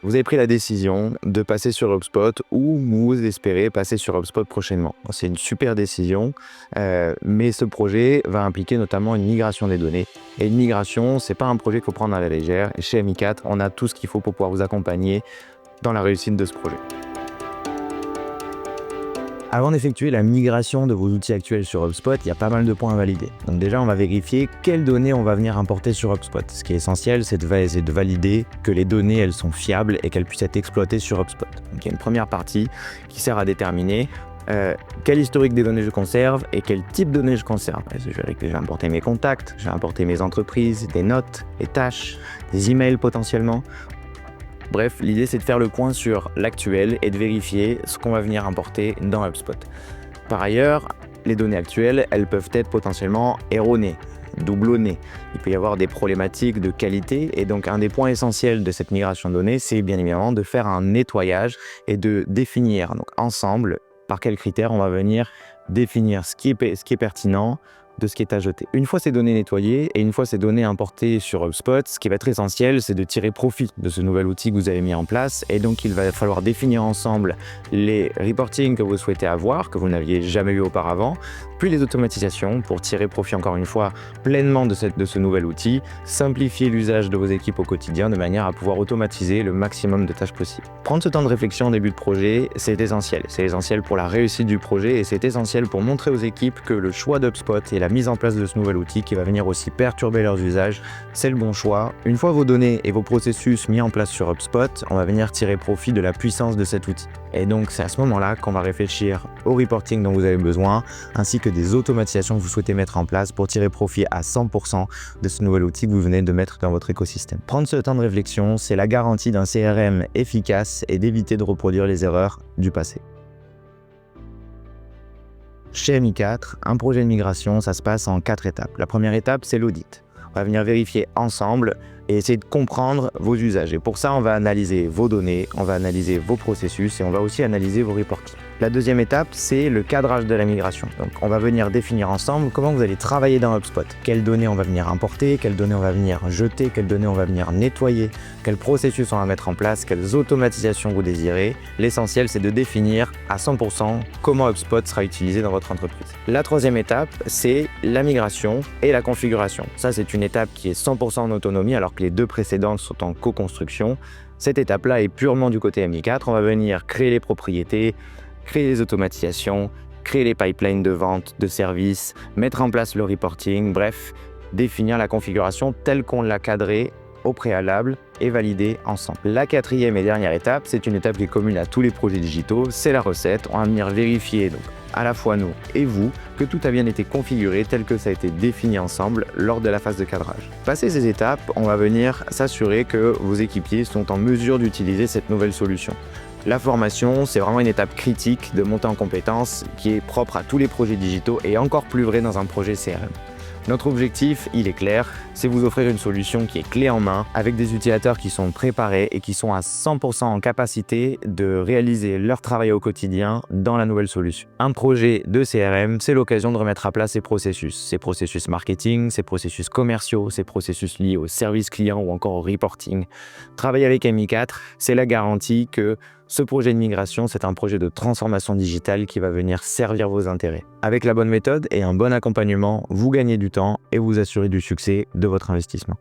Vous avez pris la décision de passer sur HubSpot ou vous espérez passer sur HubSpot prochainement. C'est une super décision, mais ce projet va impliquer notamment une migration des données. Et une migration, c'est pas un projet qu'il faut prendre à la légère. Et chez Mi4, on a tout ce qu'il faut pour pouvoir vous accompagner dans la réussite de ce projet. Avant d'effectuer la migration de vos outils actuels sur HubSpot, il y a pas mal de points à valider. Donc déjà, on va vérifier quelles données on va venir importer sur HubSpot. Ce qui est essentiel, c'est de valider que les données, elles sont fiables et qu'elles puissent être exploitées sur HubSpot. Donc il y a une première partie qui sert à déterminer quel historique des données je conserve et quel type de données je conserve. Je vais importer mes contacts, je vais importer mes entreprises, des notes, des tâches, des emails potentiellement. Bref, l'idée c'est de faire le point sur l'actuel et de vérifier ce qu'on va venir importer dans HubSpot. Par ailleurs, les données actuelles, elles peuvent être potentiellement erronées, doublonnées. Il peut y avoir des problématiques de qualité et donc un des points essentiels de cette migration de données, c'est bien évidemment de faire un nettoyage et de définir donc ensemble par quels critères on va venir définir ce qui est pertinent de ce qui est à jeter. Une fois ces données nettoyées et une fois ces données importées sur HubSpot, ce qui va être essentiel, c'est de tirer profit de ce nouvel outil que vous avez mis en place. Et donc, il va falloir définir ensemble les reporting que vous souhaitez avoir, que vous n'aviez jamais eu auparavant, puis les automatisations pour tirer profit encore une fois pleinement de ce nouvel outil, simplifier l'usage de vos équipes au quotidien de manière à pouvoir automatiser le maximum de tâches possibles. Prendre ce temps de réflexion en début de projet, c'est essentiel. C'est essentiel pour la réussite du projet et c'est essentiel pour montrer aux équipes que le choix d'HubSpot et la mise en place de ce nouvel outil qui va venir aussi perturber leurs usages, c'est le bon choix. Une fois vos données et vos processus mis en place sur HubSpot, on va venir tirer profit de la puissance de cet outil. Et donc, c'est à ce moment-là qu'on va réfléchir au reporting dont vous avez besoin, ainsi que des automatisations que vous souhaitez mettre en place pour tirer profit à 100% de ce nouvel outil que vous venez de mettre dans votre écosystème. Prendre ce temps de réflexion, c'est la garantie d'un CRM efficace et d'éviter de reproduire les erreurs du passé. Chez Mi4, un projet de migration, ça se passe en 4 étapes. La première étape, c'est l'audit. On va venir vérifier ensemble et essayer de comprendre vos usages. Et pour ça, on va analyser vos données, on va analyser vos processus et on va aussi analyser vos reportings. La deuxième étape, c'est le cadrage de la migration. Donc, on va venir définir ensemble comment vous allez travailler dans HubSpot. Quelles données on va venir importer, quelles données on va venir jeter, quelles données on va venir nettoyer, quels processus on va mettre en place, quelles automatisations vous désirez. L'essentiel, c'est de définir à 100% comment HubSpot sera utilisé dans votre entreprise. La troisième étape, c'est la migration et la configuration. Ça, c'est une étape qui est 100% en autonomie, alors que les deux précédentes sont en co-construction. Cette étape-là est purement du côté Mi4. On va venir créer les propriétés, créer les automatisations, créer les pipelines de vente, de services, mettre en place le reporting, bref, définir la configuration telle qu'on l'a cadrée au préalable et valider ensemble. La quatrième et dernière étape, c'est une étape qui est commune à tous les projets digitaux, c'est la recette. On va venir vérifier, donc à la fois nous et vous, que tout a bien été configuré tel que ça a été défini ensemble lors de la phase de cadrage. Passé ces étapes, on va venir s'assurer que vos équipiers sont en mesure d'utiliser cette nouvelle solution. La formation, c'est vraiment une étape critique de montée en compétences qui est propre à tous les projets digitaux et encore plus vrai dans un projet CRM. Notre objectif, il est clair, c'est vous offrir une solution qui est clé en main avec des utilisateurs qui sont préparés et qui sont à 100% en capacité de réaliser leur travail au quotidien dans la nouvelle solution. Un projet de CRM, c'est l'occasion de remettre à plat ces processus marketing, ces processus commerciaux, ces processus liés au service client ou encore au reporting. Travailler avec Mi4, c'est la garantie que ce projet de migration, c'est un projet de transformation digitale qui va venir servir vos intérêts. Avec la bonne méthode et un bon accompagnement, vous gagnez du temps et vous assurez du succès de votre investissement.